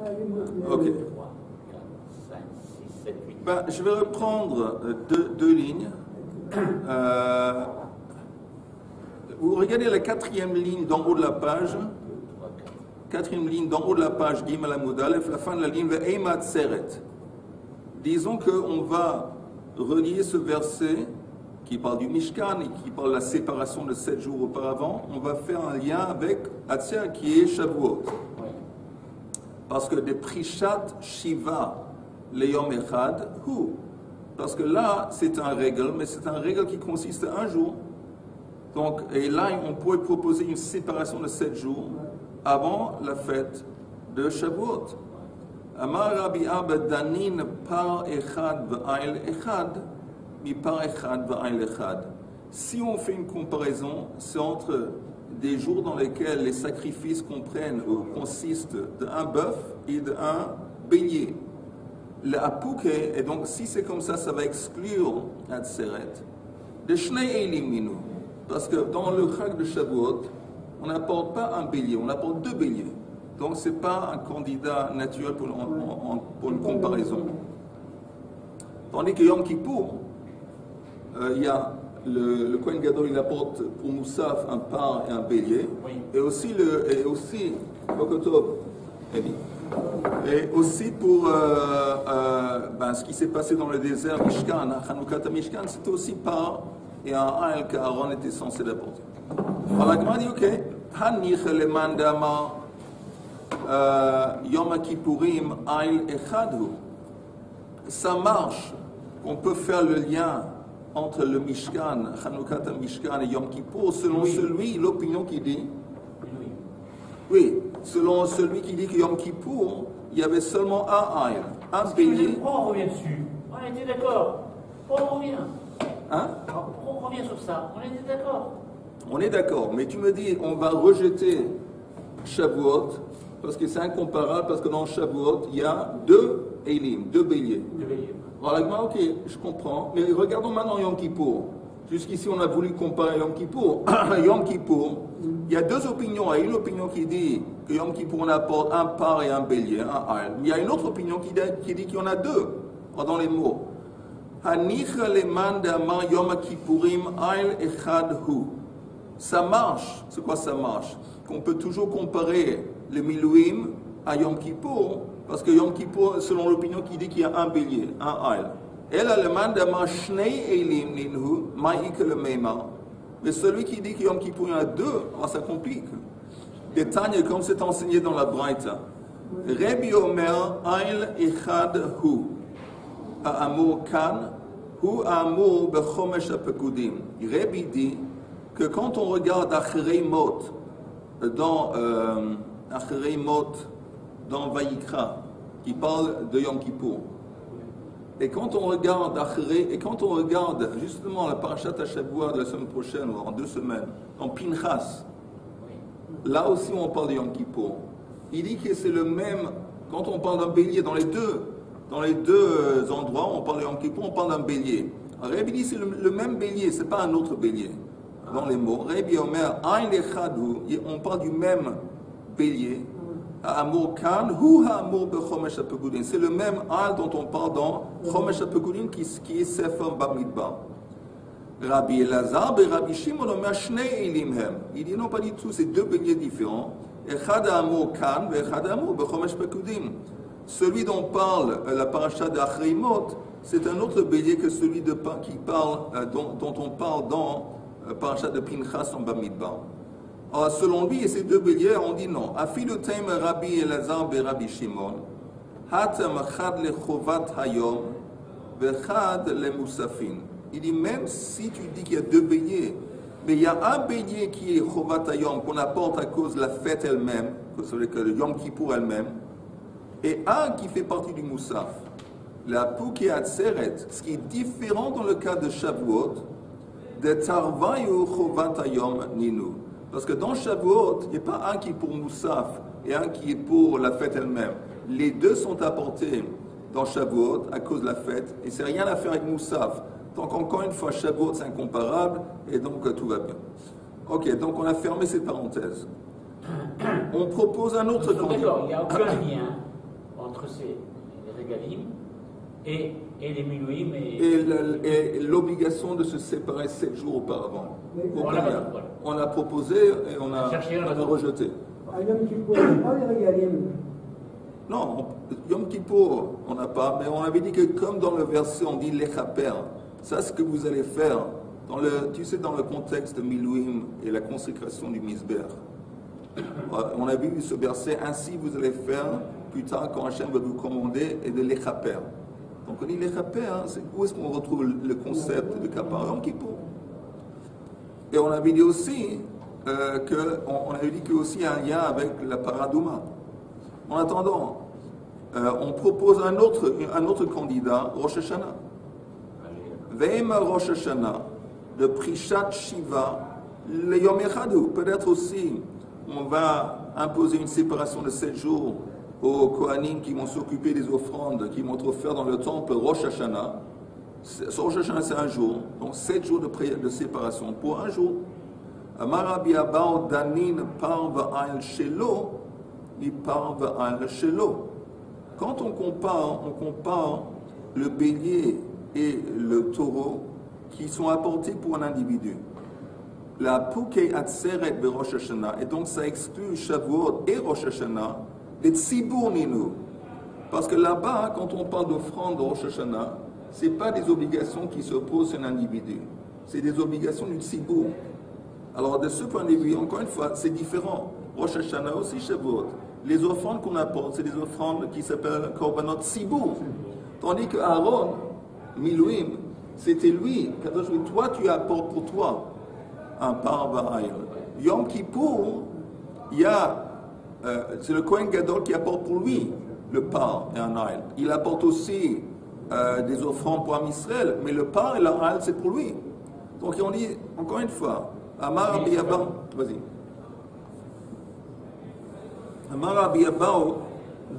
Ok. 3, 4, 5, 6, 7, 8. Ben, je vais reprendre deux lignes. Vous regardez la quatrième ligne d'en haut de la page. Quatrième ligne d'en haut de la page, Gimel Amud Aleph, la fin de la ligne, Ve'ema Tseret. Disons qu'on va relier ce verset qui parle du Mishkan et qui parle de la séparation de 7 jours auparavant. On va faire un lien avec Hatzer qui est Shavuot. Parce que des Prishat Shiva le Yom Echad Hu. Parce que là, c'est un règle, mais c'est un règle qui consiste à un jour. Donc, et là, on pourrait proposer une séparation de 7 jours avant la fête de Shavuot. Amar Rabbi Abba Danin par Echad v'Ail Echad, mi par Echad v'Ail Echad. Si on fait une comparaison, c'est entre des jours dans lesquels les sacrifices comprennent ou consistent d'un bœuf et d'un bélier. Le Apouke, et donc si c'est comme ça, ça va exclure Hatzeret. De Shnei Eilim Minu. Parce que dans le Chag de Shavuot, on n'apporte pas un bélier, on apporte 2 béliers. Donc ce n'est pas un candidat naturel pour une comparaison. Tandis que Yom Kippour, il y a le Kohen Gadol, il apporte pour Moussaf un par et un bélier. Oui. Et aussi pour ce qui s'est passé dans le désert Mishkan, Chanukata Mishkan, c'était aussi par et un Aïl qu'Aaron était censé l'apporter. Alors la Gemara dit, ok, Hanich le mandama Yom Kippourim Aïl Echadhu. Ça marche, on peut faire le lien entre le Mishkan, Chanukata Mishkan et Yom Kippour, selon l'opinion qui dit, oui, selon celui qui dit que Yom Kippour, il y avait seulement un Aïl, un bélier. Pourquoi on revient dessus? On était d'accord. Pourquoi on revient? Hein? Pourquoi on revient sur ça? On était d'accord. On est d'accord, mais tu me dis, on va rejeter Shavuot, parce que c'est incomparable, parce que dans Shavuot, il y a 2 Eilim, 2 béliers. 2 béliers. Alors, ok, je comprends, mais regardons maintenant Yom Kippour. Jusqu'ici, on a voulu comparer Yom Kippour. Yom Kippour, il y a 2 opinions. Il y a une opinion qui dit que Yom Kippour, on apporte un par et un bélier, un Aïl. Il y a une autre opinion qui dit qu'il y en a 2 dans les mots. Ça marche. C'est quoi ça marche? Qu'on peut toujours comparer le Milouim à Yom Kippour, parce que Yom Kippour, selon l'opinion qui dit qu'il y a un bélier, un Aïl. Mais celui qui dit que Yom Kippour, il y en a 2, ça complique. Détail comme c'est enseigné dans la Braïta. Rabbi Omer Aïl Echad Hu. Amur Kan, ou Amur Bechomesh Apekudim. Rabbi dit que quand on regarde Achrei Mot dans Vayikra, qui parle de Yom Kippour, et quand on regarde justement la Parashat HaShavua de la semaine prochaine, ou en 2 semaines, dans Pinchas, là aussi on parle de Yom Kippour. Il dit que c'est le même, quand on parle d'un bélier dans les deux endroits, on parle de Yom Kippour, on parle d'un bélier. Rabbi dit c'est le même bélier, c'est pas un autre bélier. Dans les mots, Rabbi Omer, Aïn Echadhu, on parle du même bélier. Amur Kan, Hu Ha'amur Bechomesh HaPekudin. C'est le même Aïn dont on parle dans Chomesh HaPekudin qui est Sefer Bamidbar. Rabbi Elazar, Rabbi Shimon, Omer Shnei Eilim Hem. Il dit non, pas du tout, c'est 2 béliers différents. Echad Ha'amur Kan, Echad Ha'amur Bechomesh HaPekudin. Celui dont parle la paracha d'Achrei Mot, c'est un autre bélier que celui dont on parle dans parachat de Pinchas en Bamidbar. Alors, selon lui, et ces 2 béliers, on dit non. Afilutem Rabbi Elazar be Rabbi Shimon, hatam chad le chovat hayom, vechad le musafin. Il dit même si tu dis qu'il y a 2 béliers, mais il y a un bélier qui est chovat hayom qu'on apporte à cause de la fête elle-même, que le Yom Kippour elle-même, et un qui fait partie du Moussaf, la Pouké Hatzeret, ce qui est différent dans le cas de Shavuot, de Tarvayu Chovat Hayom Ninu. Parce que dans Shavuot, il n'y a pas un qui est pour Moussaf et un qui est pour la fête elle-même. Les 2 sont apportés dans Shavuot à cause de la fête, et c'est rien à faire avec Moussaf. Donc encore une fois, Shavuot c'est incomparable, et donc tout va bien. Ok, donc on a fermé cette parenthèse. On propose un autre candidat. D'accord, il n'y a aucun lien entre les régalim et les milouim Et l'obligation de se séparer 7 jours auparavant. Voilà. On a proposé et on a rejeté. À Yom Kippour, pas les régalim. Non, Yom Kippour, on n'a pas, mais on avait dit que comme dans le verset on dit lechaper, ça c'est ce que vous allez faire, tu sais, dans le contexte de Milouim et la consécration du Misber. On a vu ce verset, ainsi vous allez faire plus tard quand Hachem va vous commander et de lechaper. Donc on dit lechaper, où est-ce qu'on retrouve le concept de kapara? Yom Kippour. Et on avait dit aussi on avait dit qu'il y a aussi un lien avec la paradouma. En attendant, on propose un autre candidat, Rosh Hashanah. Ve'ema Rosh Hashanah, de Prishat Shiva, le Yom Echadu. Peut-être aussi, on va imposer une séparation de 7 jours aux Kohanim qui vont s'occuper des offrandes, qui vont être offertes dans le temple Rosh Hashanah. Rosh Hashanah, c'est un jour, donc 7 jours de séparation pour un jour. Amar Rabbi Abba Danin Parva Al Shelo. Quand on compare le bélier et le taureau qui sont apportés pour un individu. La Poukei Atzeret de Rosh Hashanah, et donc ça exclut Shavuot et Rosh Hashanah, les Tzibur Ninu. Parce que là-bas, quand on parle d'offrande de Rosh Hashanah, ce n'est pas des obligations qui se posent à un individu, c'est des obligations du Tzibur. Alors de ce point de vue, encore une fois, c'est différent. Rosh Hashanah aussi, Shavuot. Les offrandes qu'on apporte, c'est des offrandes qui s'appellent Korbanot Tzibur. Tandis que Aaron, Milouim, c'était lui. Toi, tu apportes pour toi un parva aïl. Yom Kippour, c'est le Kohen Gadol qui apporte pour lui le par et un aïl. Il apporte aussi des offrandes pour Am Israël, mais le par et l'aïl, c'est pour lui. Donc on dit, encore une fois, Amar Rabbi Abba, vas-y. Amar Rabbi Abba,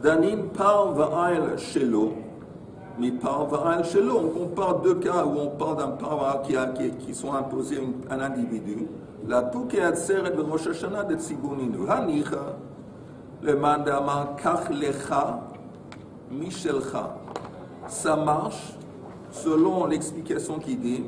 Danin par va'ail shelo, mais par va'ail shelo, on compare deux cas où on parle d'un par qui sont imposés à un individu. La Poukei Atzeret de Rosh Hashanah de Tzibur Ninu. Hanicha, le mandama kach lecha, mishelcha. Ça marche selon l'explication qui dit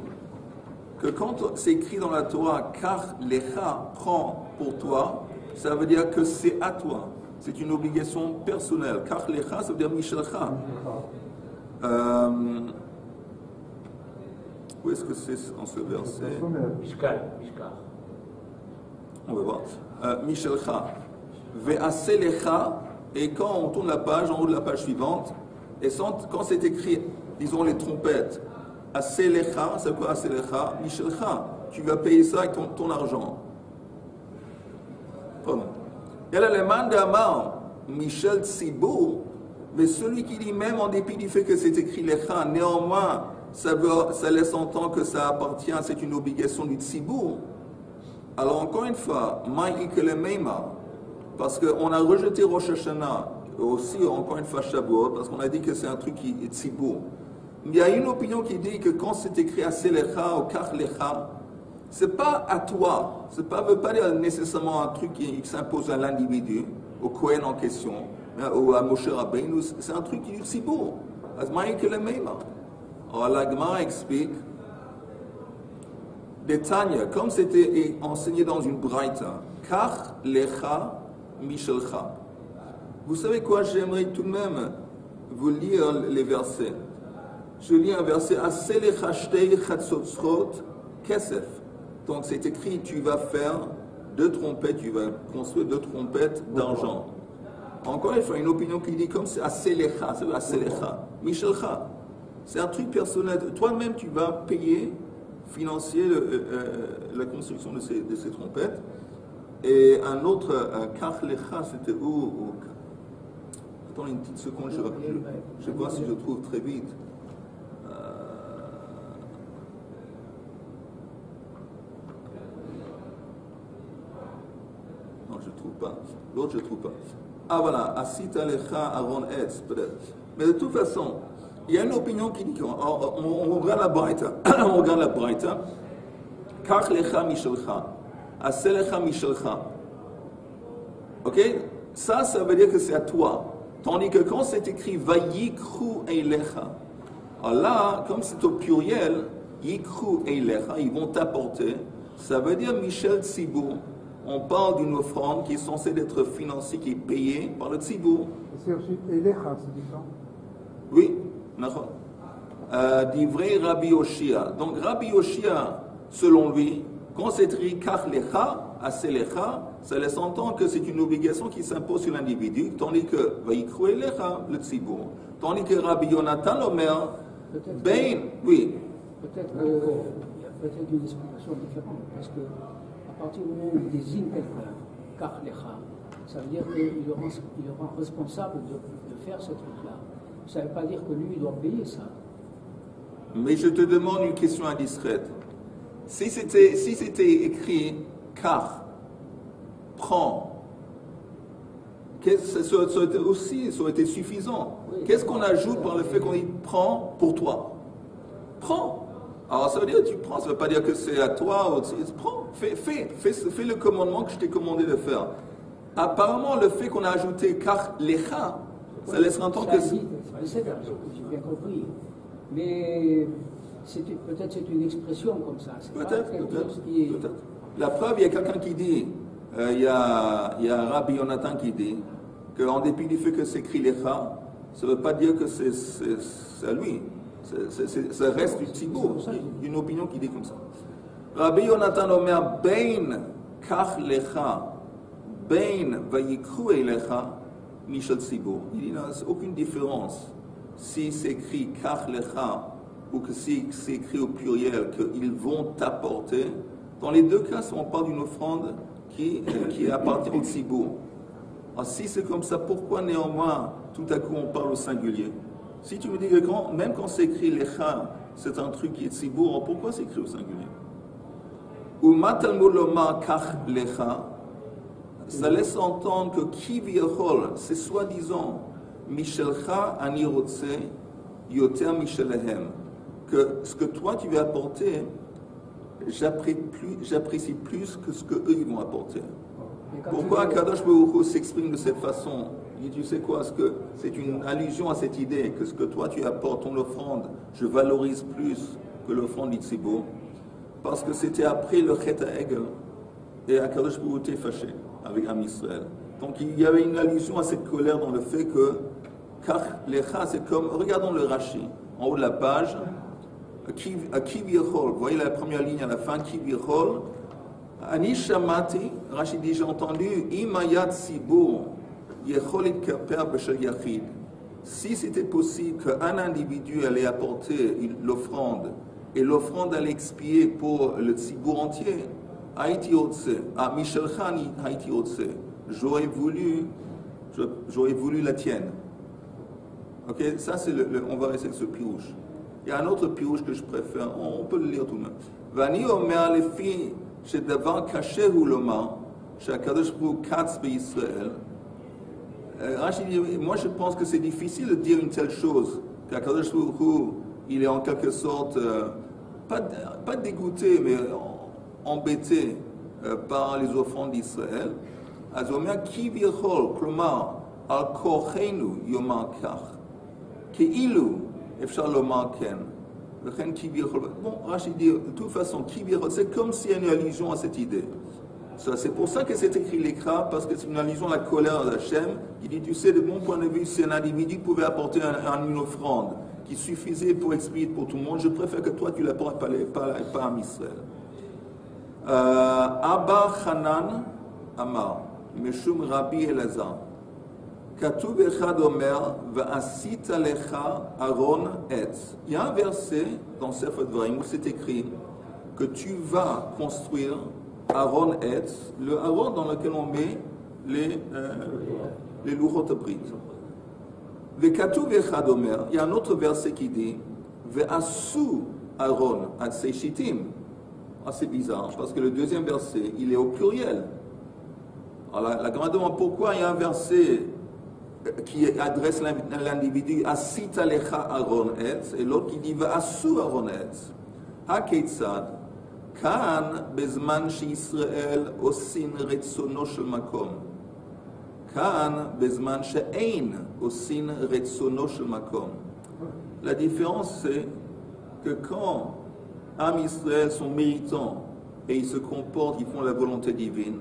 que quand c'est écrit dans la Torah, kach lecha, prends pour toi, ça veut dire que c'est à toi. C'est une obligation personnelle. Kach lecha, ça veut dire mishelcha. Où est-ce que c'est en ce verset? Mishkar. On va voir. Mishelcha. Ve'aselecha. Et quand on tourne la page, en haut de la page suivante, et quand c'est écrit, disons les trompettes, aselecha, c'est quoi aselecha? Mishelcha. Tu vas payer ça avec ton argent. Pardon. Et là, le mandamar, Michel Tzibur, mais celui qui dit même en dépit du fait que c'est écrit lecha, néanmoins, ça laisse entendre que ça appartient, c'est une obligation du Tzibur. Alors encore une fois, maïk le meima, parce qu'on a rejeté Rosh Hashanah, aussi encore une fois Shavuot, parce qu'on a dit que c'est un truc qui est Tzibur. Il y a une opinion qui dit que quand c'est écrit Aselecha ou Kach Lecha, c'est pas à toi, ça ne veut pas dire nécessairement un truc qui s'impose à l'individu, au Kohen en question, ou à Moshe Rabbeinu, c'est un truc qui est Tzibur. Maïk le meima. Alors la Gemara explique, Tanya, comme c'était enseigné dans une braïta, Kach lecha mishelcha. Vous savez quoi, j'aimerais tout de même vous lire les versets. Je lis un verset, Aselecha shtei chatzotzrot kesef. Donc c'est écrit, tu vas faire 2 trompettes, tu vas construire 2 trompettes d'argent. Encore une fois, une opinion qui dit comme c'est Aselecha, c'est Aselecha, mishelcha. C'est un truc personnel. Toi-même, tu vas payer, financer la construction de ces trompettes. Et un autre, Kach Lecha, c'était où? Attends une petite seconde, je vois si je trouve très vite. Non, je ne trouve pas. L'autre, je ne trouve pas. Ah voilà, Asita Lecha Aaron Etz, peut-être. Mais de toute façon, il y a une opinion qui dit on regarde la braïta. On regarde la braïta. Kach lecha mishelcha. Aselecha mishelcha. Ok? Ça veut dire que c'est à toi. Tandis que quand c'est écrit Vayikru Eilecha, alors là, comme c'est au pluriel, Yikru Eilecha, ils vont t'apporter, ça veut dire Michel Tzibour. On parle d'une offrande qui est censée être financée, qui est payée par le Tzibour. C'est aussi Eilecha, c'est différent. Oui, d'accord. D'ivrei Rabbi Yoshia. Donc Rabbi Yoshia, selon lui, quand c'est écrit Kach Lecha, Aselecha, ça laisse entendre que c'est une obligation qui s'impose sur l'individu, tandis que Vayikru Eilecha, le Tzibour. Tandis que Rabbi Yonatan Omer, Ben, oui. Peut-être qu'il y a peut-être une explication différente, parce que à partir du moment où il désigne quelqu'un, Kach Lecha, ça veut dire qu'il le rend responsable de faire ce truc-là. Ça ne veut pas dire que lui, il doit payer ça. Mais je te demande une question indiscrète. Si c'était écrit car, prends, ça aurait été suffisant. Oui. Qu'est-ce qu'on ajoute par le fait qu'on dit prends pour toi? Prends. Alors ça veut dire que tu prends, ça ne veut pas dire que c'est à toi. Prends, fais le commandement que je t'ai commandé de faire. Apparemment, le fait qu'on a ajouté car lecha, ça laisse entendre que c'est. J'ai bien compris. Mais peut-être c'est une expression comme ça. Peut-être. La preuve, il y a quelqu'un qui dit, il y a Rabbi Yonatan qui dit, qu'en dépit du fait que c'est écrit lecha, ça ne veut pas dire que c'est à lui. Ça reste du Tzibour. Une opinion qui dit comme ça. Rabbi Yonatan Omer, Ben kach lecha, Ben vayikru eilecha, Michel Tzibour. Il dit, non, c'est aucune différence. Si c'est écrit Kach Lecha ou que si c'est écrit au pluriel qu'ils vont t'apporter, dans les deux cas, on parle d'une offrande qui appartient au Tzibour. Alors si c'est comme ça, pourquoi néanmoins tout à coup on parle au singulier? Si tu me dis que même quand c'est écrit Lecha, c'est un truc qui est Tzibour, alors pourquoi c'est écrit au singulier? Ou Matalmud Lomar Kach Lecha, ça laisse entendre que Kiviachol, c'est soi-disant Michelcha anirotse yoter michelehem, que ce que toi tu vas apporter, j'apprécie plus que ce que eux ils vont apporter. Pourquoi Kadosh Baruch Hu s'exprime de cette façon? Il dit, tu sais quoi, c'est une allusion à cette idée que ce que toi tu apportes, ton offrande, je valorise plus que l'offrande d'Itzibour, parce que c'était après le Chet HaEgel, et Kadosh Baruch Hu était fâché avec Am Israël. Donc il y avait une allusion à cette colère dans le fait que Kach Lecha, c'est comme, regardons le Rashi, en haut de la page, Kiviachol, vous voyez la première ligne à la fin, Kiviachol, Ani Shamati, Rashi dit, j'ai entendu, Imayat Sibur, Yecholit Kaper Beshel Yachid. Si c'était possible qu'un individu allait apporter l'offrande, et l'offrande allait expier pour le Tzibour entier, Haïti Otse, Michel Khani Haïti Otse, j'aurais voulu la tienne. Ok, ça c'est on va rester avec ce pirouche. Il y a un autre pirouche que je préfère, on peut le lire tout de même. Vani omer lefi shedavar kasher hu lomar she'akadosh baruch hu katz be'Israël. Moi je pense que c'est difficile de dire une telle chose, qu'Akadosh baruch hu, il est en quelque sorte, pas dégoûté, mais embêté par les offrandes d'Israël. אז הוא אומר, כביכול, כלומר, על כורחנו יאמר כך, כאילו אפשר לומר כן, וכן כביכול, bon, Rashi dit, de toute façon, כביכול, c'est comme s'il y a une allusion à cette idée. C'est pour ça que c'est écrit l'écran, parce que c'est une allusion à la colère d'Hachem. Il dit, tu sais, de mon point de vue, si un individu pouvait apporter une offrande qui suffisait pour expier pour tout le monde, je préfère que toi, tu l'apportes pas à Israël. Abba Hanan Amar, Meshum Rabbi Elazar, Katuv Echad Omer, Va'asita Lecha Aaron Etz. Il y a un verset dans Sefer Dvarim où c'est écrit que tu vas construire Aaron Etz, le Aaron dans lequel on met les Luchot Brit. Vekatuv Echad Omer, il y a un autre verset qui dit Ve'asu Aaron Atzei Shittim. C'est bizarre, parce que le deuxième verset, il est au pluriel. Alors la grande demande, pourquoi il y a un verset qui adresse l'individu Asita Lecha Aaron Etz, et l'autre qui dit Ve'asu Aaron Etz. HaKeitzad, Kan bezman she'Yisrael osin retzono shel makom. כאן בזמן שאין עושים רצונו של מקום. La différence, c'est que quand Am Israël sont méritants et ils se comportent, ils font la volonté divine,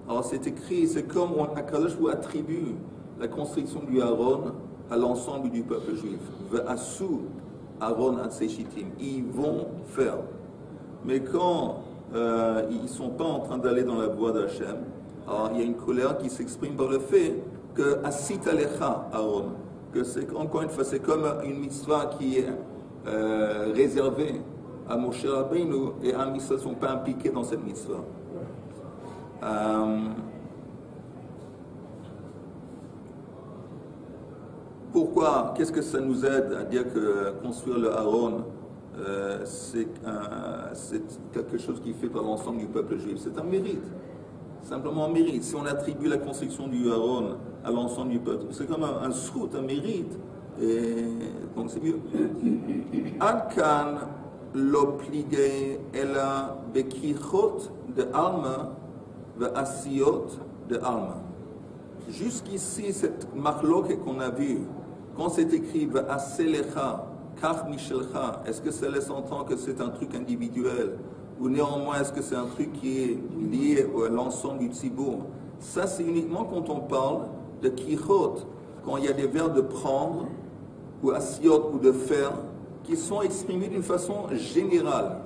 alors c'est écrit, c'est comme Akadosh vous attribue la construction du Aaron à l'ensemble du peuple juif. Ve'asu Aaron atzeshitim. Ils vont faire. Mais quand ils ne sont pas en train d'aller dans la voie d'Hachem, alors il y a une colère qui s'exprime par le fait que Asit Alecha Aaron, que c'est encore une fois, c'est comme une mitzvah qui est réservée à Moshe Rabbeinu et Am Israël ne sont pas impliqués dans cette mitzvah. Pourquoi? Qu'est-ce que ça nous aide à dire que construire le Aaron, c'est quelque chose qui est fait par l'ensemble du peuple juif? C'est un mérite, simplement un mérite. Si on attribue la construction du Aaron à l'ensemble du peuple, c'est comme un srout, un mérite, et donc c'est mieux. Adkan l'obligé ela bekichot de alma ve asiyot de alma. Jusqu'ici, cette marloque qu'on a vue, quand c'est écrit Ve'aselecha, kach mishelcha, est-ce que ça laisse entendre que c'est un truc individuel? Ou néanmoins, est-ce que c'est un truc qui est lié à l'ensemble du tzibour? Ça, c'est uniquement quand on parle de kichot, quand il y a des verbes de prendre, ou asiyot, ou de faire, qui sont exprimés d'une façon générale.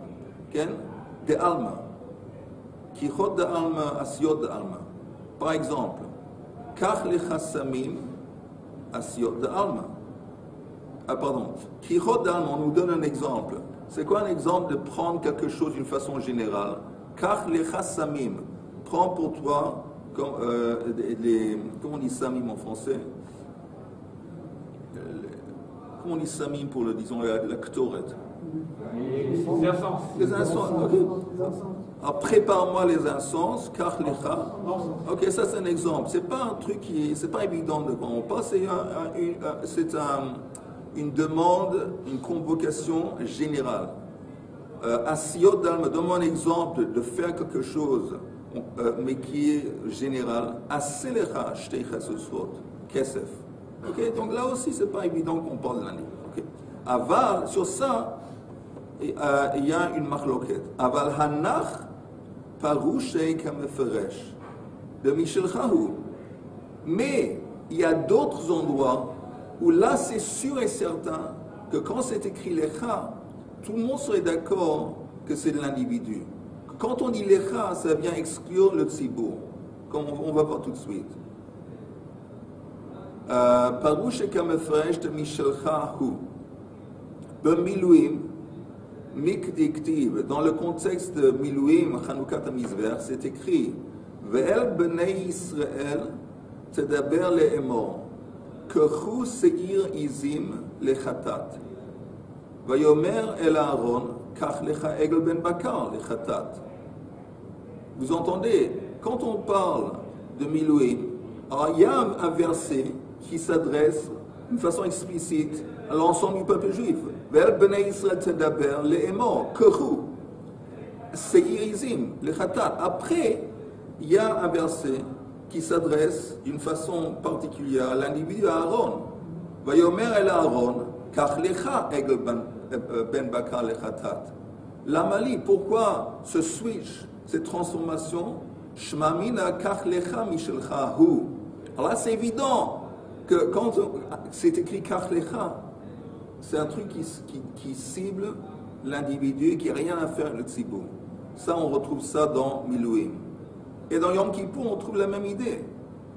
De alma. Kichot de alma, asiyot de alma. Par exemple, Kach lecha samim asiyot de alma. Ah pardon. Kichot d'alma, on nous donne un exemple. C'est quoi un exemple de prendre quelque chose d'une façon générale? Kach lecha samim. Prends pour toi, comment on dit samim en français? Comment on dit samim pour disons, la ktoret? Les incenses. Okay. Alors prépare-moi les incenses, kach lecha. Ok, ça c'est un exemple. C'est pas un truc c'est pas évident de quoi on parle. C'est une demande, une convocation générale. Asiyot d'alma, donne-moi un exemple de faire quelque chose, mais qui est général. Aselecha shteicha susot, kesef. Ok, donc là aussi c'est pas évident qu'on parle de l'année. Okay. Aval, sur ça, il y a une marloquette. Aval hanach parouché kameferesh de Michel Chahou. Mais il y a d'autres endroits où là c'est sûr et certain que quand c'est écrit lecha, tout le monde serait d'accord que c'est de l'individu. Quand on dit lecha, ça vient exclure le tzibour, comme on va voir tout de suite. Parouché kameferesh de Michel Chahou. Bemilouim. Mikdiktiv, dans le contexte de Milouim, Chanoukat HaMizver, c'est écrit Ve'el b'nei Yisrael tedaber le'emor kechu seir izim lechatat Vayomer el Aaron kach lecha egel ben bakar lechatat. Vous entendez, quand on parle de Milouim, il y a un verset qui s'adresse d'une façon explicite à l'ensemble du peuple juif. Ve'el b'nei Yisrael tedaber le'emor kechu seir izim lechatat. Après, il y a un verset qui s'adresse d'une façon particulière à l'individu Aaron. Vayomer el Aaron kach lecha egel ben bakar lechatat. L'amali, pourquoi ce switch, cette transformation? Shmamina kach lecha mishelcha hu. Alors là, c'est évident que quand c'est écrit kach lecha, c'est un truc qui cible l'individu, qui n'a rien à faire avec le tzibour. Ça, on retrouve ça dans Milouim. Et dans Yom Kippour, on trouve la même idée.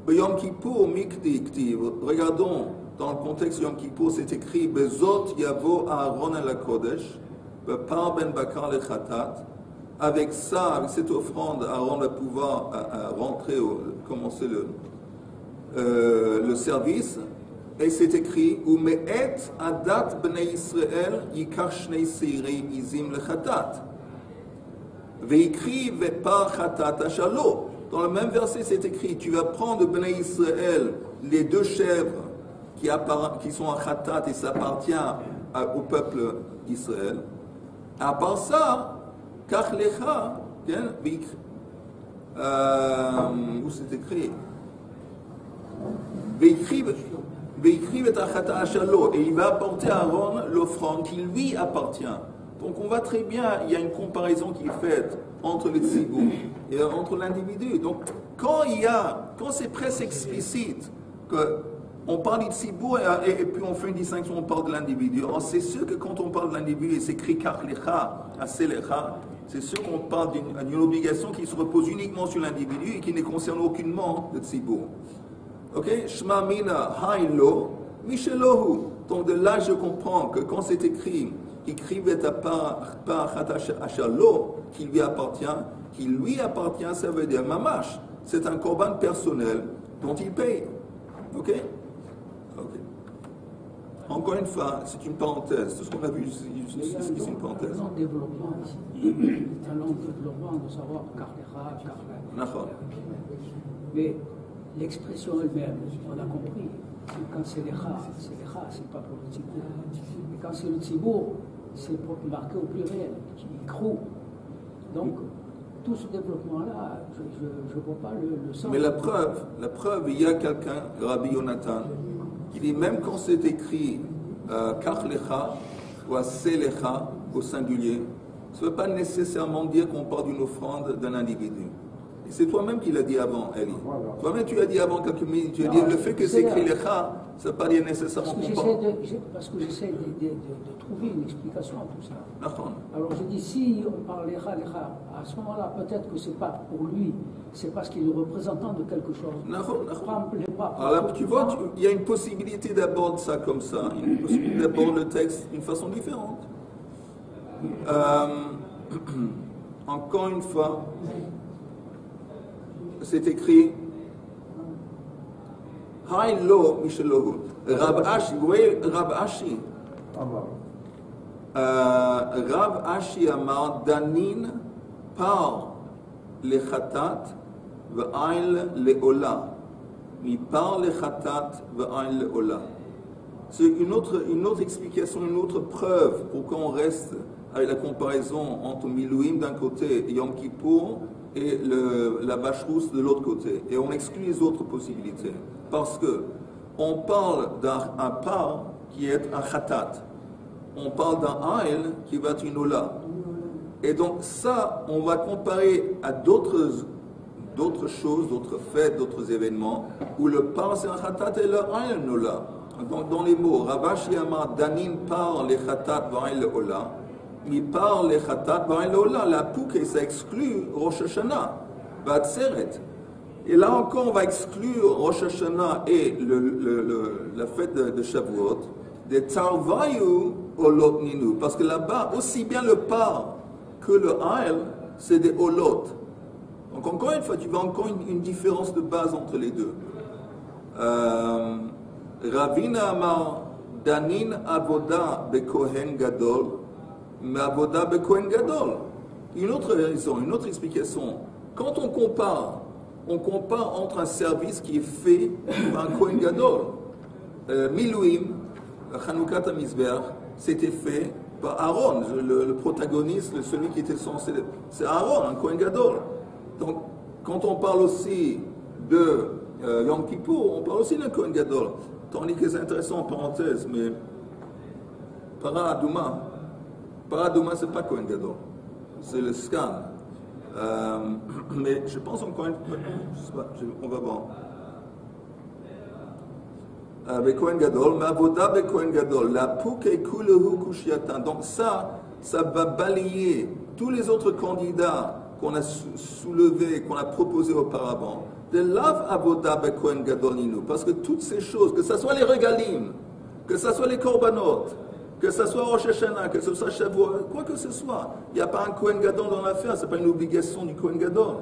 Yom Kippour, mikdi ktiv. Regardons, dans le contexte de Yom Kippour, c'est écrit Bezot yavo Aaron el HaKodesh, par ben bakar lechatat. Avec ça, avec cette offrande, Aaron va pouvoir rentrer, commencer le service. Et c'est écrit Ume'et adat bnei Yisrael yikach shnei seirei izim lechatat. Veikri vepar chatat ashalo. Dans le même verset, c'est écrit tu vas prendre de bnei Israël les deux chèvres qui sont à chatat et ça appartient au peuple d'Israël. À part ça, kach lecha, où c'est écrit? Veikriv et achata ashalo, et il va apporter à Aaron l'offrande qui lui appartient. Donc on voit très bien, il y a une comparaison qui est faite entre le tzibur et entre l'individu. Donc quand c'est presque explicite qu'on parle du tzibur et puis on fait une distinction, on parle de l'individu. Alors c'est sûr que quand on parle de l'individu, et c'est écrit kach lecha, aseh lecha, c'est sûr qu'on parle d'une obligation qui se repose uniquement sur l'individu et qui ne concerne aucunement le tzibur. Ok? Shema mina haïlo, mishelohu. Donc de là, je comprends que quand c'est écrit, écrivez à part achalo, qui lui appartient, ça veut dire mamash. C'est un korban personnel dont il paye. Ok? Ok. Encore une fois, c'est une parenthèse. Tout ce qu'on a vu ici, c'est une parenthèse. Un long développement ici. Un long développement de savoir karlecha. Mais l'expression elle-même, on a compris. Quand c'est lecha, c'est pas pour le tzibur. Et quand c'est le tzibur, c'est marqué au pluriel, qui crou. Donc, tout ce développement-là, je ne vois pas le sens. Mais la preuve, il y a quelqu'un, Rabbi Yonatan, qui dit même quand c'est écrit kach lecha ou aseh lecha au singulier, ça ne veut pas nécessairement dire qu'on parle d'une offrande d'un individu. Et c'est toi-même qui l'as dit avant, Eli. Toi-même, tu as dit avant quelques minutes, tu as dit le fait que c'est écrit lecha, ça ne veut pas dire nécessairement qu'on parle. Parce que j'essaie de trouver une explication à tout ça. D'accord. Alors je dis, si on parle lecha, à ce moment-là, peut-être que ce n'est pas pour lui, c'est parce qu'il est le représentant de quelque chose. Alors tu vois, il y a une possibilité d'aborder ça comme ça, une possibilité d'aborder le texte d'une façon différente. Encore une fois, c'est écrit Haïlo Mishelohu. Rav Ashi, vous voyez Rav Ashi. Rav Ashi Amar Danin par le Khatat ve'ail le'ola. Mi par le Khatat ve'ail le'ola. C'est une autre explication, une autre preuve pour qu'on reste avec la comparaison entre Milouim d'un côté et Yom Kippour et la vache rousse de l'autre côté. Et on exclut les autres possibilités. Parce que on parle d'un par qui est un khatat. On parle d'un aïl qui va être une ola. Et donc ça, on va comparer à d'autres choses, d'autres fêtes, d'autres événements, où le par c'est un khatat et le aïl une ola. Donc dans les mots, Ravash Yamar Danin par les khatat v'aïl le ola. Il parle les khatat ba'alola, la pouke, ça exclut Rosh Hashanah, Ba'atzeret. Et là encore, on va exclure Rosh Hashanah et la fête de Shavuot, des Tarvayu Olot Ninu, parce que là-bas, aussi bien le par que le Aïl, c'est des Olot. Donc encore une fois, tu vois encore une différence de base entre les deux. Ravina Amar Danin Avoda Bekohen Gadol, mais Avoda Bekohen Gadol. Une autre raison, une autre explication. Quand on compare entre un service qui est fait par un Kohen Gadol. Milouim, Chanoukat HaMizbeach, c'était fait par Aaron, le protagoniste, celui qui était censé. C'est Aaron, un Kohen Gadol. Donc, quand on parle aussi de Yom Kippour, on parle aussi d'un Kohen Gadol. Tandis que c'est intéressant en parenthèse, mais Para Aduma, c'est pas Kohen Gadol, c'est le scan. Mais je pense encore une fois, on va voir. Bekohen Gadol, mais Avoda Bekohen Gadol, la Pouke Kulehu Kushiatan. Donc ça va balayer tous les autres candidats qu'on a soulevés, qu'on a proposés auparavant. De Lav Avoda Bekohen Gadol Ninu. Parce que toutes ces choses, que ce soit les regalim, que ce soit les korbanot, que ce soit Rosh Hashanah, que ce soit Shavuot, quoi que ce soit, il n'y a pas un Kohen Gadol dans l'affaire, ce n'est pas une obligation du Kohen Gadol.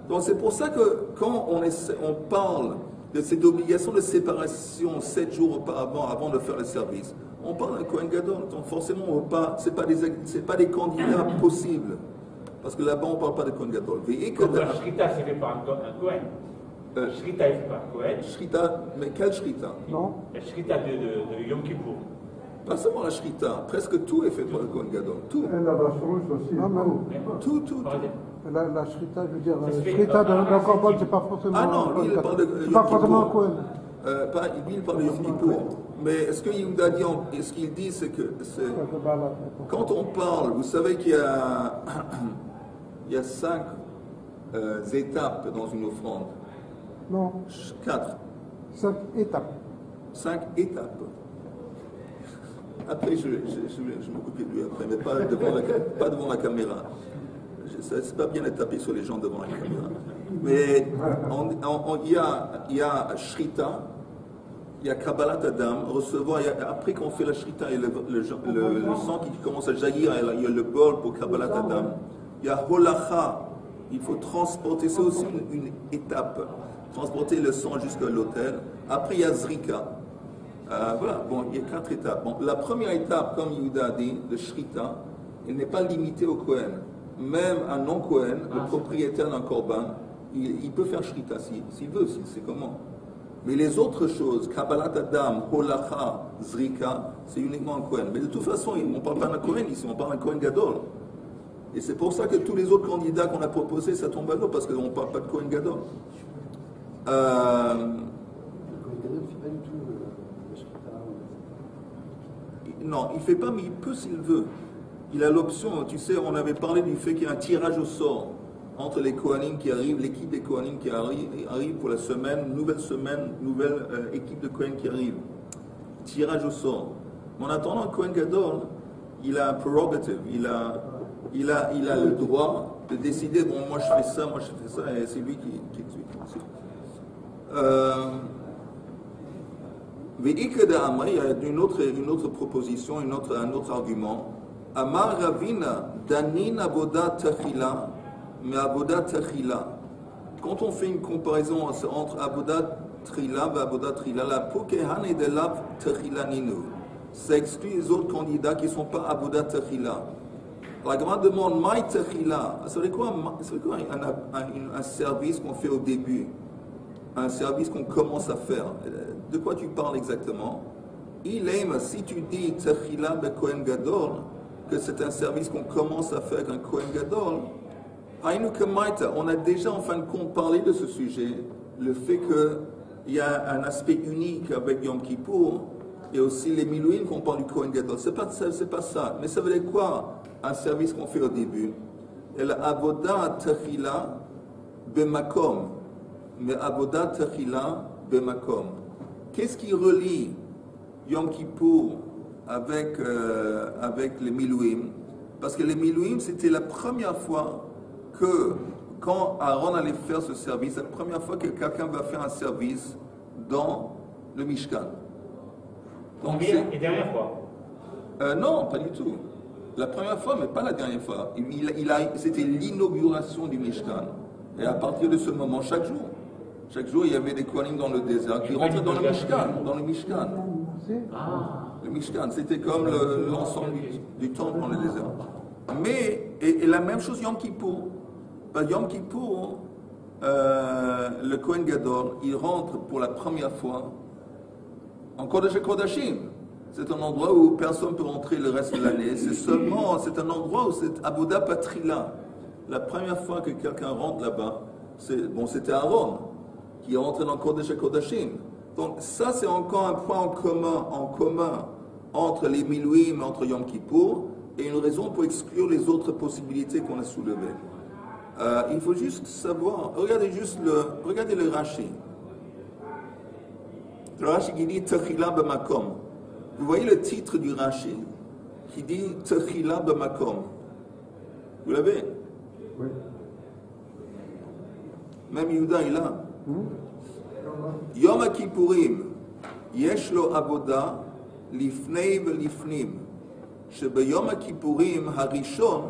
Donc c'est pour ça que quand on parle de cette obligation de séparation 7 jours auparavant, avant de faire le service, on parle d'un Kohen Gadol. Donc forcément, ce n'est pas des candidats possibles. Parce que là-bas, on ne parle pas de Kohen Gadol. Donc la Shrita, c'est fait par un Kohen. Shrita est fait par un Kohen. Shrita, mais quelle Shrita? Non. La Shrita de Yom Kippour. Pas seulement la Shrita, presque tout est fait par le Kohen Gadol. Tout. Et la vache rouge aussi. Non, Tout. La Shrita, je veux dire, Shrita d'un corban, c'est pas forcément. Ah non, lui, il parle de. C'est pas forcément un Kohen. Il parle de Yom Kippour. Mais ce que Yehuda dit, ce qu'il dit, c'est que quand on parle, vous savez qu'il y a, il y a 5 étapes dans une offrande. Non, 4. 5 étapes. 5 étapes. Après, je m'occupe de lui après, mais pas devant la caméra. C'est pas bien de taper sur les gens devant la caméra. Mais il y a Shrita, il y a Kabbalat Adam, recevoir, après qu'on fait la Shrita et le sang qui commence à jaillir, il y a le bol pour Kabbalat Adam. Il y a Holacha, il faut transporter, c'est aussi une étape, transporter le sang jusqu'à l'autel. Après, il y a Zrika. Voilà, bon, il y a 4 étapes. Bon, la première étape, comme Yehuda a dit, le Shrita, il n'est pas limité au Kohen. Même un non-Kohen, le propriétaire d'un Korban, il peut faire Shrita s'il veut, c'est comment. Mais les autres choses, Kabbalat Adam, Holacha, Zrika, c'est uniquement un Kohen. Mais de toute façon, on ne parle pas d'un Kohen ici, on parle d'un Kohen Gadol. Et c'est pour ça que tous les autres candidats qu'on a proposés, ça tombe à l'eau, parce qu'on ne parle pas de Kohen Gadol. Non, il ne fait pas, mais il peut s'il veut. Il a l'option, tu sais, on avait parlé du fait qu'il y a un tirage au sort entre les Kohanim qui arrivent, l'équipe des Kohanim qui arrive pour la semaine, nouvelle équipe de Kohen qui arrive. Tirage au sort. Mais en attendant, Kohen Gadol, il a un prerogative, il a le droit de décider, bon, moi je fais ça, et c'est lui qui il y a une autre proposition, un autre argument. Amar Ravina, Danin Avodat Tachila, mais Avodat Tachila. Quand on fait une comparaison entre Avodat Trila et Avodat Trila, la Pokehan et de la Tachila Ninu, ça exclut les autres candidats qui ne sont pas Avodat Tachila. La grande demande, Maï Tachila, c'est quoi un service qu'on fait au début? Un service qu'on commence à faire. De quoi tu parles exactement? Il aime, si tu dis Tachila be Kohen Gadol, que c'est un service qu'on commence à faire avec un Kohen Gadol, on a déjà en fin de compte parlé de ce sujet, le fait qu'il y a un aspect unique avec Yom Kippour, et aussi les Milouim qu'on parle du Kohen Gadol. C'est pas ça. Mais ça veut dire quoi? Un service qu'on fait au début. Et l'avodat Tachila bemakom. Mais avodat Tachila bemakom. Qu'est-ce qui relie Yom Kippour avec les Milouim? Parce que les Milouim, c'était la première fois que, quand Aaron allait faire ce service, la première fois que quelqu'un va faire un service dans le Mishkan. Donc, et dernière fois? Non, pas du tout. La première fois, mais pas la dernière fois. C'était l'inauguration du Mishkan. Et à partir de ce moment, chaque jour, il y avait des Kohanim dans le désert qui rentraient dans le Mishkan. Le Mishkan, c'était comme l'ensemble du temple dans le désert. Mais, et la même chose Yom Kippour. Yom Kippour, le Kohen Gadol, il rentre pour la première fois en Kodesh Kodashim. C'est un endroit où personne ne peut rentrer le reste de l'année. C'est un endroit où c'est Avodat Patrila. La première fois que quelqu'un rentre là-bas, c'était Aaron qui est rentré dans Kodesh Kodashim. Donc ça, c'est encore un point en commun entre les Milouim, entre Yom Kippour, et une raison pour exclure les autres possibilités qu'on a soulevées. Il faut juste savoir, regardez le Rashi. Le Rashi qui dit Tachila b'makom. Vous voyez le titre du Rashi qui dit Tachila b'makom. Vous l'avez? Oui. Même Yehuda est là. Yom Kippourim, yesh lo avoda lifnei velifnim. שביום הכיפורים הראשון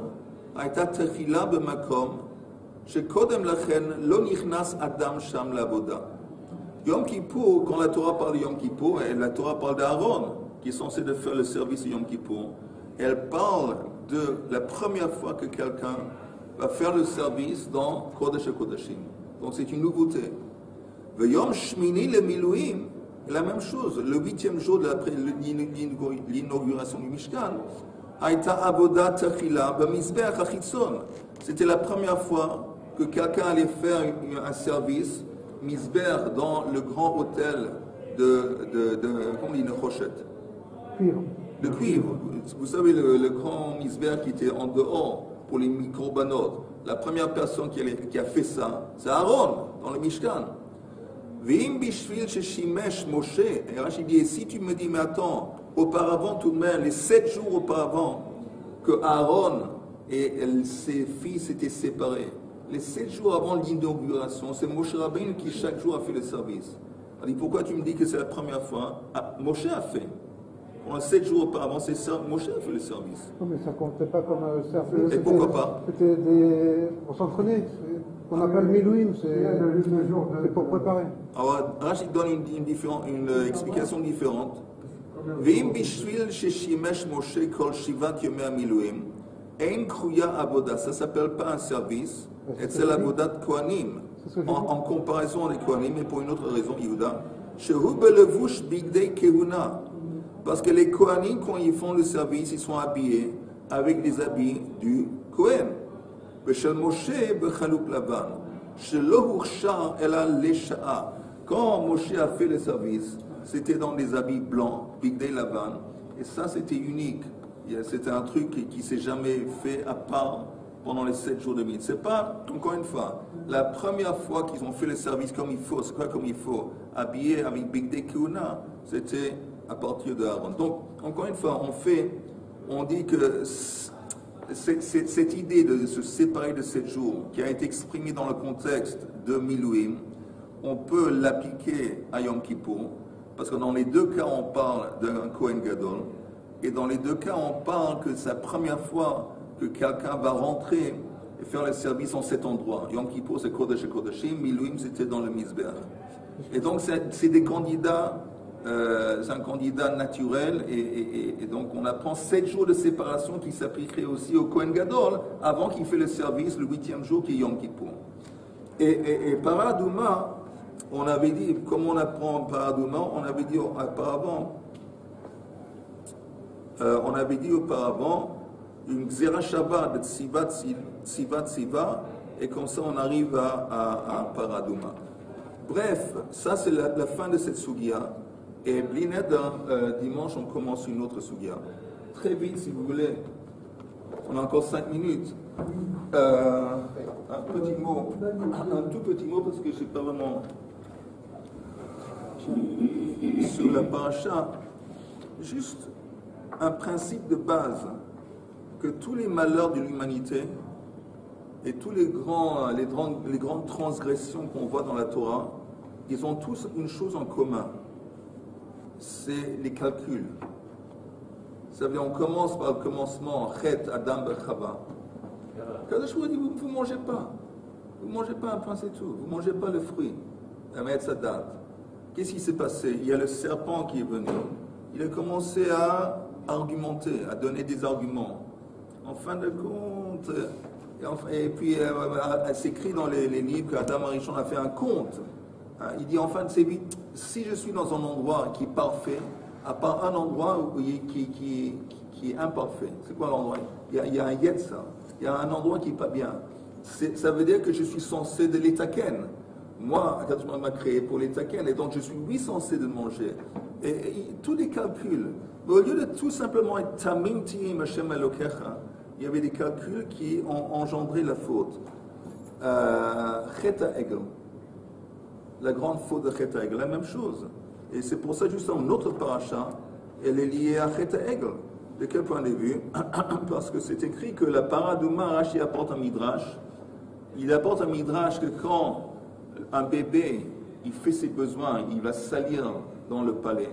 הייתה תחילה במקום שקודם לכן לא נכנס אדם שם לעבודה. Yom Kippour, quand la Torah parle de Yom Kippour, la Torah parle d'Aaron, qui est censé de faire le service de Yom Kippour. Elle parle de la première fois que quelqu'un va faire le service dans Kodesh Kodashim. Donc c'est une nouveauté. Yom Shmini le Milouim, la même chose, le 8e jour après l'inauguration du Mishkan, Aïta Avodat Tachila B'Mizbeach HaChitzon. C'était la première fois que quelqu'un allait faire un service, Mizbeach, dans le grand hôtel comment on dit, une rochette. Cuivre. De cuivre. Vous savez, le grand misbéach qui était en dehors pour les microbanotes. La première personne qui a fait ça, c'est Aaron, dans le Mishkan. V'im bishvil sheshimesh Moshe. Et Rashi dit, si tu me dis, mais attends, auparavant tout de même, les 7 jours auparavant, que Aaron et ses fils étaient séparés, les 7 jours avant l'inauguration, c'est Moshe Rabbeinu qui chaque jour a fait le service. Il dit, pourquoi tu me dis que c'est la première fois? Moshe a fait. Pendant 7 jours auparavant, c'est ça, Moshe a fait le service. Non, mais ça comptait pas comme un service. Et pourquoi pas? C'était pour s'entraîner. On appelle Milouim, c'est pour préparer. Alors, Rachid donne une explication différente. Ve'im bishvil sheshimesh Moshe kol shivat yomei hamiluim, ein kruya avoda. Ça s'appelle pas un service, et c'est l'avodat kohanim. En comparaison avec kohanim, mais pour une autre raison, Yehuda. Shehu belevush bigdei kehuna. Parce que les kohanim, quand ils font le service, ils sont habillés avec les habits du Kohen. Beshel Moshe bechaloup lavan. Shelo hurshar ela lesha'a. Quand Moshe a fait le service, c'était dans des habits blancs, bigdei lavan. Et ça, c'était unique. C'était un truc qui ne s'est jamais fait à part pendant les 7 jours de Mid. C'est pas, encore une fois, la première fois qu'ils ont fait le service comme il faut. C'est quoi comme il faut? Habillé avec bigdei kehuna, c'était à partir de Aaron. Donc, encore une fois, on dit que cette idée de se séparer de 7 jours, qui a été exprimée dans le contexte de Milouim, on peut l'appliquer à Yom Kippour, parce que dans les 2 cas, on parle d'un Kohen Gadol, et dans les 2 cas, on parle que c'est la première fois que quelqu'un va rentrer et faire le service en cet endroit. Yom Kippour, c'est Kodesh et Kodeshim, Milouim, c'était dans le Mizbeach. Et donc, c'est des candidats. C'est un candidat naturel et donc on apprend 7 jours de séparation qui s'appliqueraient aussi au Kohen Gadol avant qu'il fait le service le 8e jour qui est Yom Kippour. Et Paradouma, on avait dit, comme on apprend Paradouma, on avait dit auparavant une Xera Shabbat de Sivat et comme ça on arrive à Paradouma. Bref, ça c'est la fin de cette Sugia. Et Blinet, dimanche, on commence une autre Sugia. Très vite, si vous voulez. On a encore 5 minutes. Un petit mot. Un tout petit mot, parce que je ne sais pas vraiment. Sur la paracha, juste un principe de base. Que tous les malheurs de l'humanité et tous les grandes transgressions qu'on voit dans la Torah, ils ont tous une chose en commun. C'est les calculs. Ça veut dire, on commence par le commencement, Chet, Adam, Chava. Kadosh Baruch Hu dit, vous ne mangez pas. Vous ne mangez pas un pain, c'est tout. Vous ne mangez pas le fruit. Ça date. Qu'est-ce qui s'est passé? Il y a le serpent qui est venu. Il a commencé à argumenter, à donner des arguments. En fin de compte, et puis elle s'écrit dans les livres qu'Adam Arishon a fait un compte. Il dit, enfin, si je suis dans un endroit qui est parfait, à part un endroit qui est imparfait, c'est quoi l'endroit? Il y a un yetsa, il y a un endroit qui n'est pas bien. Ça veut dire que je suis censé de l'étaken. Moi, Akadosh m'a créé pour l'étaken, et donc je suis censé de manger. Et tous les calculs, au lieu de tout simplement être tamim tiim Hashem Elokecha, il y avait des calculs qui ont engendré la faute. Chet ha'egel. La grande faute de Chet ha'egel, la même chose. Et c'est pour ça, justement, notre paracha, elle est liée à Chet ha'egel. De quel point de vue? Parce que c'est écrit que la paradouma, Rashi apporte un midrash. Il apporte un midrash que quand un bébé, il fait ses besoins, il va salir dans le palais,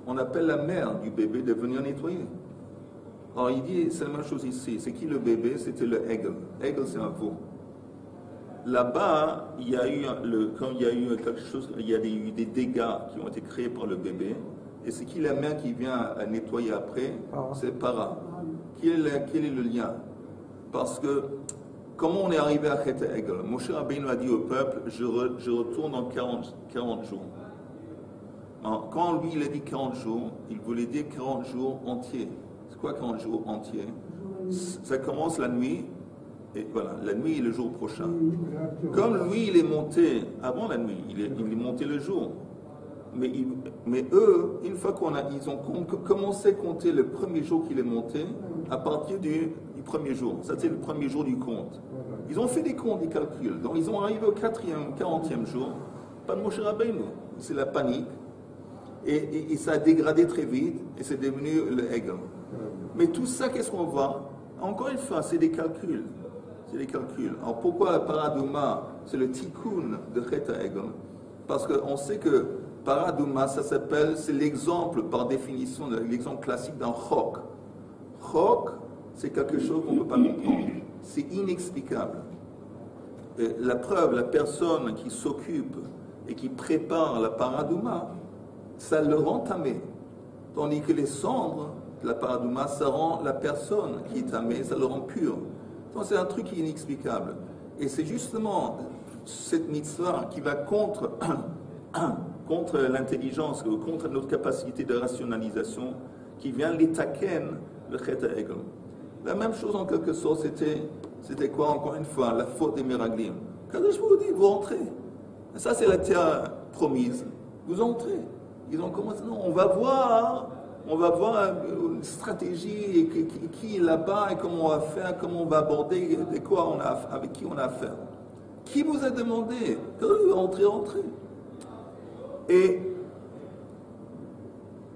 on appelle la mère du bébé de venir nettoyer. Alors il dit, c'est la même chose ici. C'est qui le bébé? C'était le Egel. Egel, c'est un veau. Là-bas, il y a eu quand il y a eu quelque chose, il y a eu des dégâts qui ont été créés par le bébé. Et c'est qui la mère qui vient nettoyer après? C'est Para. Quel est le lien? Parce que, comment on est arrivé à Chet Egel? Moshe Rabbeinu a dit au peuple, je retourne dans 40 jours. Alors, quand lui, il a dit 40 jours, il voulait dire 40 jours entiers. C'est quoi 40 jours entiers? Ça commence la nuit, et voilà, la nuit et le jour prochain. Comme lui, il est monté avant la nuit, il est monté le jour. mais eux, une fois ils ont commencé à compter le premier jour qu'il est monté, à partir du premier jour. Ça, c'est le premier jour du compte. Ils ont fait des comptes, des calculs. Donc, ils ont arrivé au 40e jour. Pas de Moshe Rabbeinu. C'est la panique. Et ça a dégradé très vite. Et c'est devenu le Egel. Mais tout ça, qu'est-ce qu'on voit? Encore une fois, c'est des calculs. C'est des calculs. Alors, pourquoi la paradouma, c'est le tikkun de Chet HaEgel? Parce qu'on sait que paradouma, ça s'appelle, c'est l'exemple, par définition, l'exemple classique d'un chok. Chok, c'est quelque chose qu'on ne peut pas comprendre. C'est inexplicable. Et la preuve, la personne qui s'occupe et qui prépare la paradouma, ça le rend tamé. Tandis que les cendres de la paradouma, ça rend la personne qui est tamée, ça le rend pur. Donc c'est un truc inexplicable. Et c'est justement cette mitzvah qui va contre l'intelligence, contre notre capacité de rationalisation, qui vient l'étaken, le Chet HaEgel. La même chose en quelque sorte, c'était quoi encore une fois? La faute des Meraglim. Quand je vous dis, vous entrez. Et ça c'est la terre promise. Vous entrez. Ils ont commencé, non, on va voir une stratégie, et qui est là-bas, et comment on va faire, comment on va aborder, avec qui on a affaire. Qui vous a demandé? Entrez.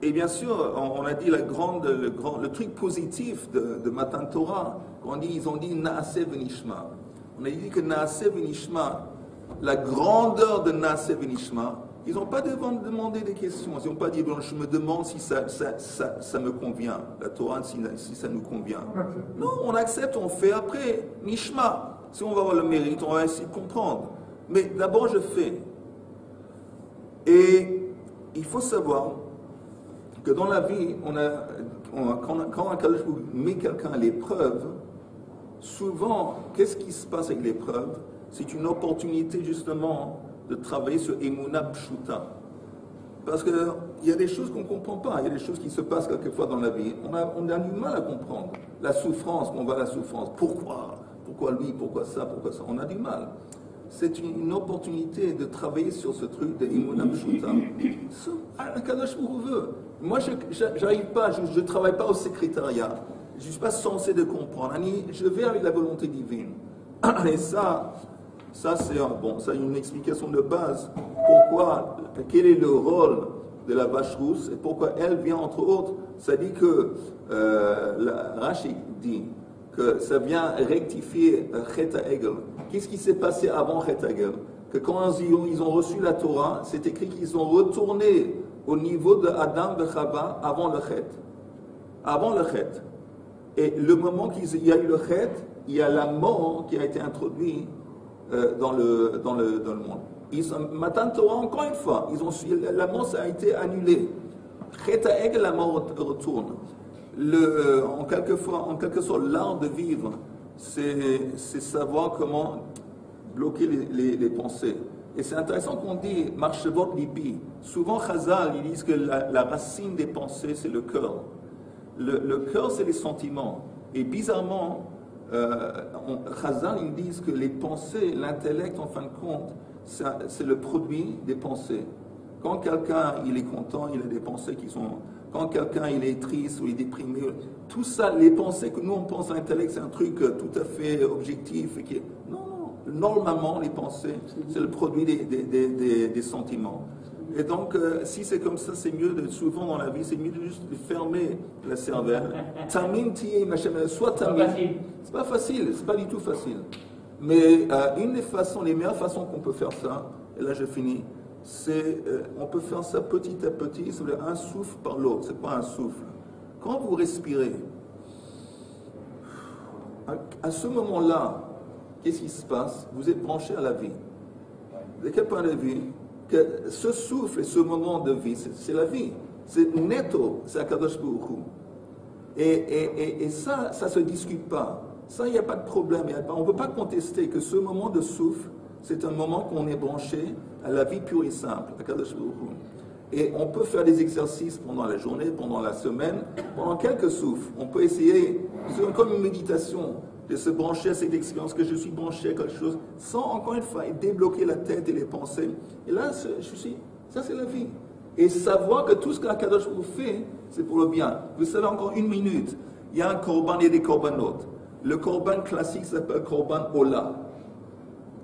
Et bien sûr, on a dit le truc positif de Matan Torah, ils ont dit Naaseh V'Nishma. On a dit que Naaseh V'Nishma, la grandeur de Naaseh V'Nishma, ils n'ont pas demandé des questions. Ils n'ont pas dit, bon, je me demande si ça me convient, la Torah, si ça nous convient. Non, on accepte, on fait après, Nishma. Si on va avoir le mérite, on va essayer de comprendre. Mais d'abord, je fais. Et il faut savoir que dans la vie, quand un Kadosh met quelqu'un à l'épreuve, souvent, qu'est-ce qui se passe avec l'épreuve? C'est une opportunité justement de travailler sur Emunah Pshuta. Parce qu'il y a des choses qu'on ne comprend pas, il y a des choses qui se passent quelquefois dans la vie. On a du mal à comprendre. La souffrance, on voit la souffrance. Pourquoi lui, pourquoi ça, on a du mal. C'est une opportunité de travailler sur ce truc de Emunah Pshuta. Un Kadosh Baruch Hu veut. Moi, j'arrive pas, je ne travaille pas au secrétariat. Je ne suis pas censé de comprendre. Je vais avec la volonté divine. Et ça c'est une explication de base. Quel est le rôle de la vache rousse et pourquoi elle vient, entre autres. Ça dit que, Rashi dit que ça vient rectifier Chet HaEgel. Qu'est-ce qui s'est passé avant Chet HaEgel? Que quand ils ont reçu la Torah, c'est écrit qu'ils ont retourné au niveau de Adam et Chava avant le Chet. Avant le Chet. Et le moment qu'il y a eu le Chet, il y a la mort qui a été introduite dans le monde. Matan Torah, encore une fois, la mort ça a été annulée. Chet HaEgel, la mort retourne. En quelque sorte, l'art de vivre, c'est savoir comment bloquer les pensées. Et c'est intéressant qu'on dit Marchevot Libi. Souvent, Chazal, ils disent que la racine des pensées, c'est le cœur. Le cœur, c'est les sentiments. Et bizarrement, Chazal, ils disent que les pensées, l'intellect, en fin de compte, c'est le produit des pensées. Quand quelqu'un il est content, il a des pensées qui sont... Quand quelqu'un il est triste ou il est déprimé, tout ça, les pensées que nous on pense à l'intellect, c'est un truc tout à fait objectif. Non, normalement, les pensées, c'est le produit des sentiments. Et donc, si c'est comme ça, c'est mieux, souvent dans la vie, c'est mieux de juste fermer la cervelle. Tamin tiye machem, soit tamin. C'est pas facile, c'est pas du tout facile. Mais une des façons, les meilleures façons qu'on peut faire ça, et là je finis, c'est, on peut faire ça petit à petit, c'est un souffle par l'autre, c'est pas un souffle. Quand vous respirez, à ce moment-là, qu'est-ce qui se passe? Vous êtes branché à la vie. De quel point de vue? Que ce souffle et ce moment de vie, c'est la vie. C'est netto, c'est Akadosh Baruch Hu. Et ça se discute pas. Ça, il n'y a pas de problème. On ne peut pas contester que ce moment de souffle, c'est un moment qu'on est branché à la vie pure et simple, Akadosh Baruch Hu. Et on peut faire des exercices pendant la journée, pendant la semaine, pendant quelques souffles. On peut essayer, c'est comme une méditation, de se brancher à cette expérience, que je suis branché à quelque chose, sans, encore une fois, débloquer la tête et les pensées. Et là, ça c'est la vie. Et savoir que tout ce qu'Akadosh vous fait, c'est pour le bien. Vous savez, encore 1 minute, il y a un korban et des korbanot. Le korban classique s'appelle korban Ola.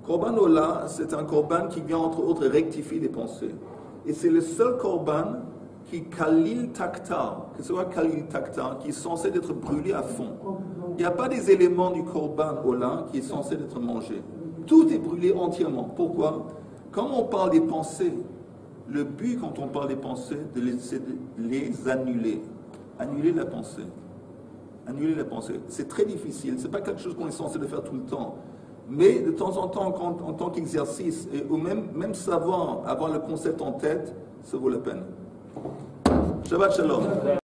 Korban Ola, c'est un korban qui vient entre autres rectifier des pensées. Et c'est le seul korban qui Khalil Taktar, que ce soit Khalil Taktar, qui est censé être brûlé à fond. Il n'y a pas des éléments du korban Ola qui est censé être mangé. Tout est brûlé entièrement. Pourquoi? Quand on parle des pensées, le but quand on parle des pensées, c'est de les annuler. Annuler la pensée. Annuler la pensée. C'est très difficile. Ce n'est pas quelque chose qu'on est censé le faire tout le temps. Mais de temps en temps, en tant qu'exercice, ou même savoir, avoir le concept en tête, ça vaut la peine. Shabbat Shalom.